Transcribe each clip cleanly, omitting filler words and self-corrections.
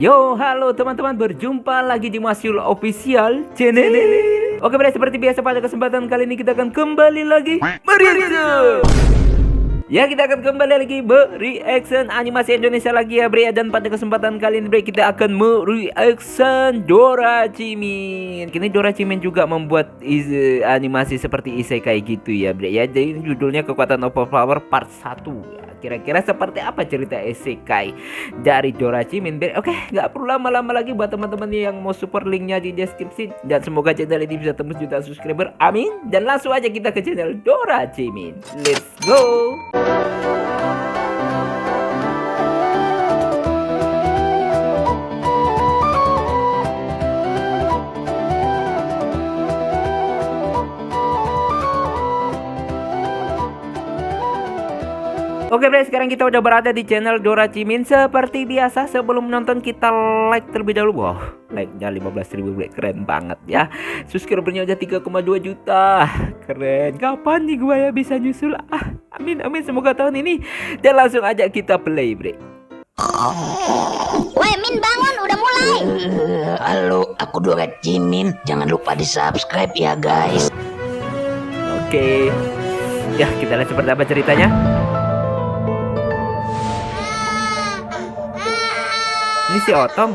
Yo, halo teman-teman, berjumpa lagi di Masyul Official Channel. Oke, bre, seperti biasa pada kesempatan kali ini kita akan kembali lagi mereaction. Ya, kita akan kembali lagi bereaction animasi Indonesia lagi ya, bre. Dan pada kesempatan kali ini, bre, kita akan mereaction Doraemon. Kini Doraemon juga membuat animasi seperti isekai gitu ya, bre. Ya, jadi judulnya Kekuatan Overpower Part 1 ya. Kira-kira seperti apa cerita isekai dari Doraemon? Oke, nggak perlu lama-lama lagi buat teman-teman yang mau support, linknya di deskripsi. Dan semoga channel ini bisa tembus juta subscriber, amin. Dan langsung aja kita ke channel Doraemon. Let's go. Oke, bre, sekarang kita udah berada di channel Doraemon. Seperti biasa, sebelum nonton kita like terlebih dahulu. Wow, like-nya 15.000, bre, keren banget ya. Subscribernya udah 3,2 juta. Keren. Kapan nih gue ya bisa nyusul? Amin, amin, semoga tahun ini. Dan langsung aja kita play, bre. Weh, Min, bangun, udah mulai. Halo, aku Doraemon. Jangan lupa di subscribe ya guys. Oke. Ya, kita lihat seperti apa ceritanya. Ini si Otong.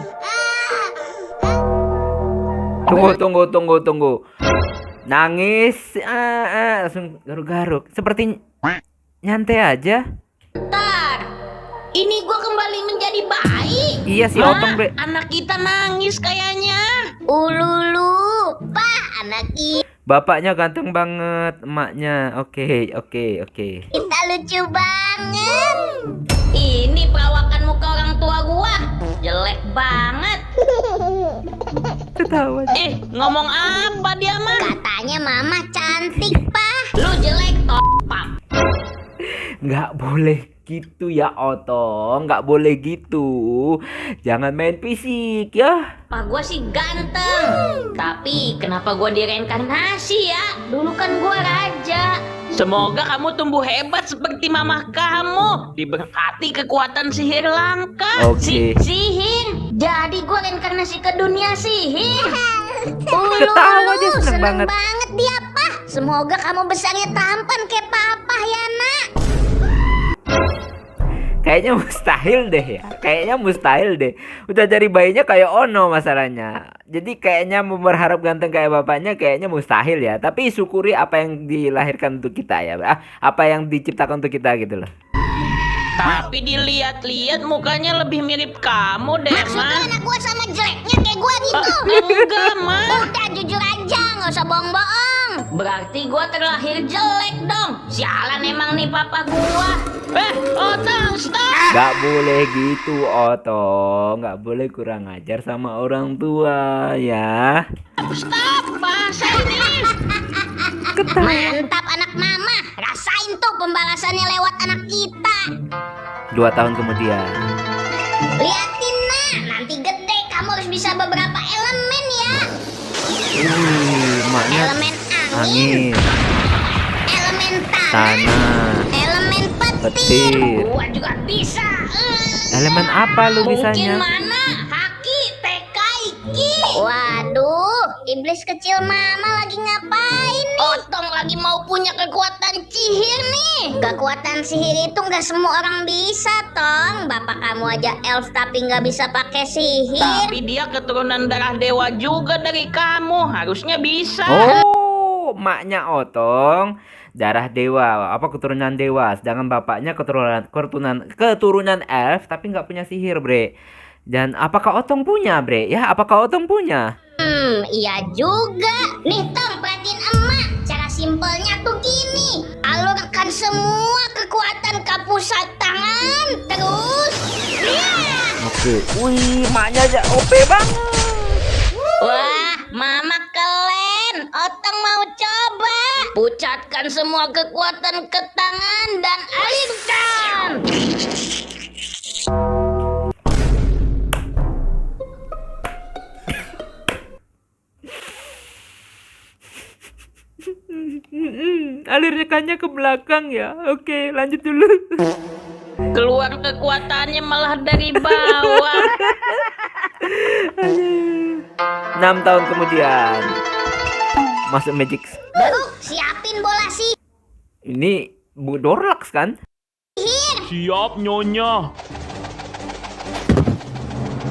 Tunggu. Nangis. Langsung garuk-garuk. Seperti nyantai aja. Bentar, ini gua kembali menjadi bayi. Iya, si Otong, bre. Anak kita nangis kayaknya. Ululu, Pak, anak Bapaknya ganteng banget, emaknya. Oke. kita lucu banget. Ini perawakan muka orang tua gua, jelek banget. Ketawa. Ngomong apa dia mah? Katanya mama cantik, Pak. Lu jelek, topam. Nggak boleh gitu ya, Otong. Nggak boleh gitu. Jangan main fisik ya. Pak gua sih ganteng. Tapi kenapa gua direinkarnasi ya? Dulu kan gua raja. Semoga kamu tumbuh hebat seperti mamah kamu. Diberkati kekuatan sihir langka. Oke. Sihir. Jadi gue reinkarnasi ke dunia sihir. Ketawa dia, seneng banget. Dia, Pak. Semoga kamu besarnya tampan kayak papa ya, Nak. Kayaknya mustahil deh. Udah dari bayinya kayak Ono masalahnya. Jadi kayaknya mau berharap ganteng kayak bapaknya kayaknya mustahil ya. Tapi syukuri apa yang dilahirkan untuk kita ya. Apa yang diciptakan untuk kita gitu loh. Tapi dilihat-lihat mukanya lebih mirip kamu deh, Maksudnya anak gue sama jeleknya kayak gue gitu. Enggak, Ma. Udah jujur aja, nggak usah bohong-bohong. Berarti gue terlahir jelek dong. Sialan emang nih papa gue. Otong, stop. Gak boleh gitu, Otong. Gak boleh kurang ajar sama orang tua ya. Stop, bahasa ini. Mantap anak mama. Rasain tuh pembalasannya lewat anak kita. 2 tahun kemudian. Liatin, Nak. Nanti gede kamu harus bisa beberapa elemen ya. Emaknya Elemen angin, angin, elemen tanah, tanah, elemen petir. petir. Gua juga bisa. Elemen apa lu Mungkin bisanya? mana? Haki, tekai, ki. Waduh, iblis kecil mama lagi ngapain nih? Otong lagi mau punya kekuatan sihir nih. Kekuatan sihir itu nggak semua orang bisa, Tong. Bapak kamu aja elf tapi nggak bisa pakai sihir. Tapi dia keturunan darah dewa juga dari kamu. Harusnya bisa. Oh, emaknya Otong darah dewa, apa keturunan dewa, sedangkan bapaknya keturunan elf tapi nggak punya sihir, bre. Dan apakah Otong punya, bre? Ya, apakah Otong punya? Iya juga. Nih, Tong, perhatiin emak. Cara simpelnya tuh gini. Alurkan semua kekuatan ke pusat tangan. Terus, Oke. Wih, emaknya aja OP banget. wah, mama keren. Otong mau coba. Pucatkan semua kekuatan ke tangan dan alirkan. Alirkannya ke belakang ya. Oke, lanjut dulu. Keluar kekuatannya malah dari bawah. 6 tahun kemudian masuk Magic. Baru siapin bola sihir. Ini Bu Dorlax kan? Siap, Nyonya.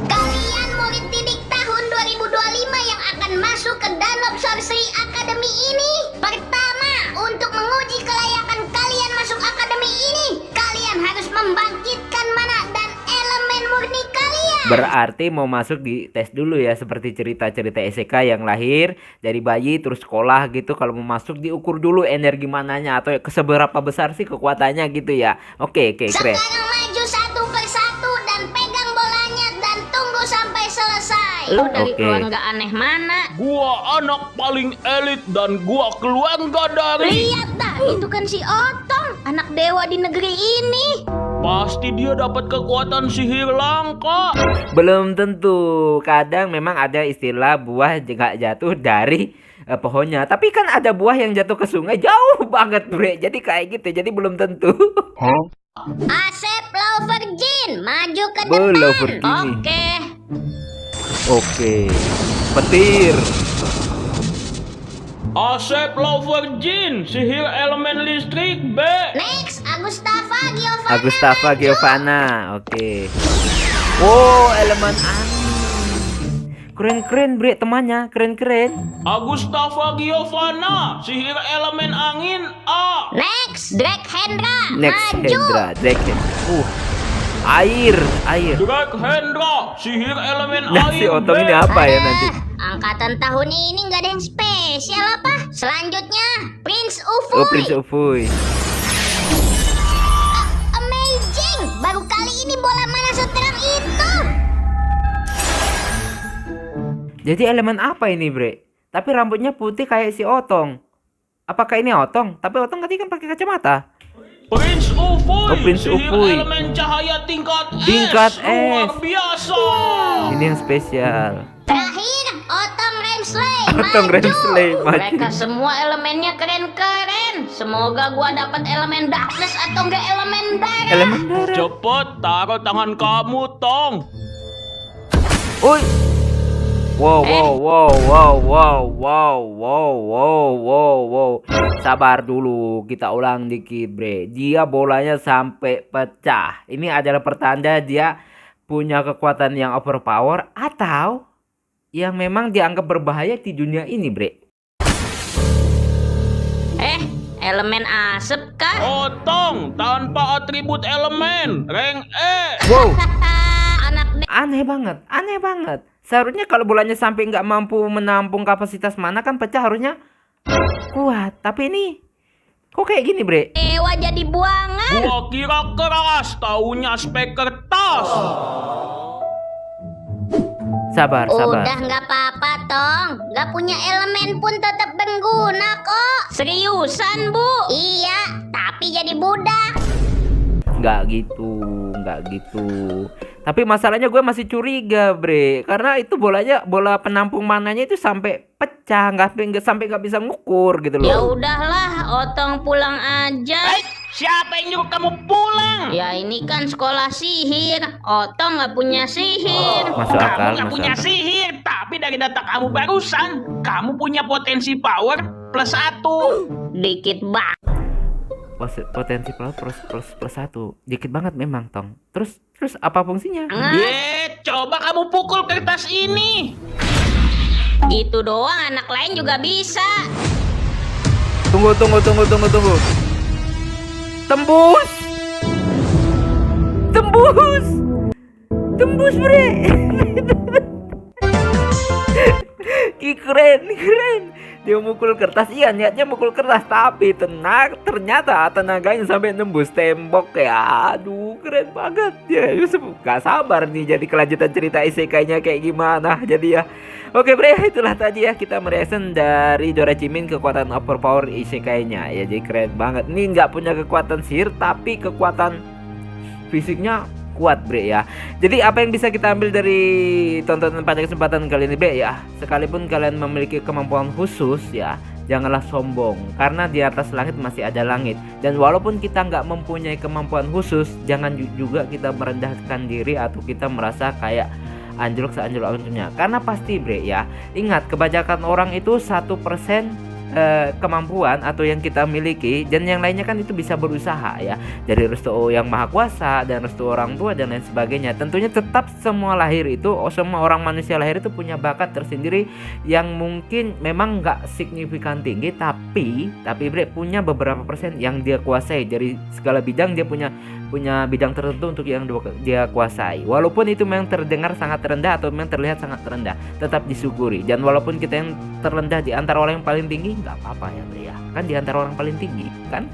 Kalian murid didik tahun 2025 yang akan masuk ke Danop Sorcery Academy ini. Pertama, untuk menguji kelayakan kalian masuk akademi ini, kalian harus membangkitkan mana dan elemen murni kalian. Berarti mau masuk di tes dulu ya, seperti cerita-cerita SK yang lahir dari bayi terus sekolah gitu. Kalau mau masuk diukur dulu energi mananya atau seberapa besar sih kekuatannya gitu ya. Oke, keren. Sekarang maju satu persatu dan pegang bolanya dan tunggu sampai selesai. Lu dari Oke. keluarga aneh mana? Gua anak paling elit dan gua keluarga dari... Lihat dah, itu kan si Otong, anak dewa di negeri ini. Pasti dia dapat kekuatan sihir langka. Belum tentu. Kadang memang ada istilah buah nggak jatuh dari pohonnya. Tapi kan ada buah yang jatuh ke sungai jauh banget, Bre. Jadi kayak gitu. Jadi belum tentu. Asep Virgin, maju ke Belum depan. begini. Oke. Oke. Petir. Asep Virgin, sihir elemen listrik B. Next, Agustava Agustava Giovanna. Oke. Wow, elemen angin. Keren-keren, Bre, temannya. Keren-keren. Agustava Giovanna, sihir elemen angin A. Next, Drake Hendra, Next, maju. Hendra. Drake. Air. Drake Hendra, sihir elemen Nah, si air Otong B. ini apa ya nanti? Angkatan tahun ini nggak ada yang spesial apa? Selanjutnya, Prince Ufuy. Oh, Prince Ufuy. Amazing, baru kali ini bola mana seterang itu. Jadi elemen apa ini, Bre? Tapi rambutnya putih kayak si Otong. Apakah ini Otong? Tapi Otong tadi kan pakai kacamata. Prince Ufuy, Oh, Prince sihir Ufuy. elemen cahaya tingkat Tingkat S. Luar S. biasa. Ini yang spesial. Terakhir, Otong Ramsley, Otong maju. Ramsley Mereka maju. semua elemennya keren-keren. Semoga gua dapat elemen darkness atau enggak elemen darah. Elemen darah. Cepet taruh tangan kamu, Tong. Uy. Wow, wow. Sabar dulu, kita ulang dikit, Bre. Dia bolanya sampai pecah. Ini adalah pertanda dia punya kekuatan yang overpower atau yang memang dianggap berbahaya di dunia ini, Bre. Elemen asap kah? Otong tanpa atribut elemen, rank E. Wow, Anak aneh banget. Seharusnya kalau bolanya sampai nggak mampu menampung kapasitas mana kan pecah harusnya kuat. Tapi ini kok kayak gini, Bre? dewa jadi buangan. Gua kira keras, taunya spek kertas. Sabar. Udah nggak apa-apa, Tong. Nggak punya elemen pun tetap berguna kok. Seriusan, Bu? Iya, tapi jadi budak. Nggak gitu. Tapi masalahnya gue masih curiga, Bre, karena itu bola penampung mananya itu sampai pecah, nggak bisa ngukur gitu Ya loh. udahlah, Otong pulang aja. Siapa yang nyuruh kamu pulang? Ya ini kan sekolah sihir. Otong nggak punya sihir. Masuk Kamu akal, nggak masuk punya akal. sihir, tapi dari data kamu barusan, kamu punya potensi power +1. Dikit banget. Potensi plus 1 dikit banget memang, Tong. Terus apa fungsinya? Coba kamu pukul kertas ini. Gitu doang, anak lain juga bisa. Tunggu. Tembus, Bre. Keren. Dia mukul kertas, iya niatnya mukul kertas, tapi ternyata tenaganya sampai nembus tembok ya. Aduh, keren banget ya. Yusuf gak sabar nih jadi kelanjutan cerita isekainya kayak gimana. Jadi ya, oke, Bre, itulah tadi ya kita mereaction dari Doraemon kekuatan overpower isekainya ya. Jadi keren banget. Ini nggak punya kekuatan sihir tapi kekuatan fisiknya kuat, Bre ya. Jadi apa yang bisa kita ambil dari tontonan pada kesempatan kali ini, Bre ya? Sekalipun kalian memiliki kemampuan khusus ya, janganlah sombong, karena di atas langit masih ada langit. Dan walaupun kita nggak mempunyai kemampuan khusus, jangan juga kita merendahkan diri atau kita merasa kayak anjlok seanjlok-anjloknya. Karena pasti bre ya, ingat kebanyakan orang itu 1% kemampuan atau yang kita miliki, dan yang lainnya kan itu bisa berusaha ya, dari restu yang maha kuasa dan restu orang tua dan lain sebagainya. Tentunya tetap semua semua orang manusia lahir itu punya bakat tersendiri yang mungkin memang nggak signifikan tinggi, tapi bre punya beberapa persen yang dia kuasai. Dari segala bidang dia punya bidang tertentu untuk yang dia kuasai. Walaupun itu memang terdengar sangat rendah atau memang terlihat sangat rendah, tetap disyukuri. Dan walaupun kita yang terendah di antara orang yang paling tinggi, nggak apa-apa ya bre ya, kan di antara orang paling tinggi kan,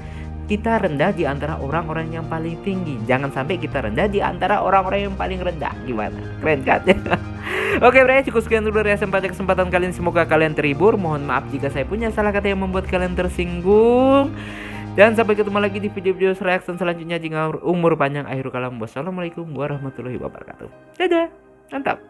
kita rendah di antara orang-orang yang paling tinggi. Jangan sampai kita rendah di antara orang-orang yang paling rendah. Gimana? Keren kan? Oke bre, cukup sekian dulu reaksi pada kesempatan kali ini. Semoga kalian terhibur. Mohon maaf jika saya punya salah kata yang membuat kalian tersinggung. Dan sampai ketemu lagi di video-video reaction selanjutnya. Jika umur panjang akhir kalam. Wassalamualaikum warahmatullahi wabarakatuh. Dadah, mantap.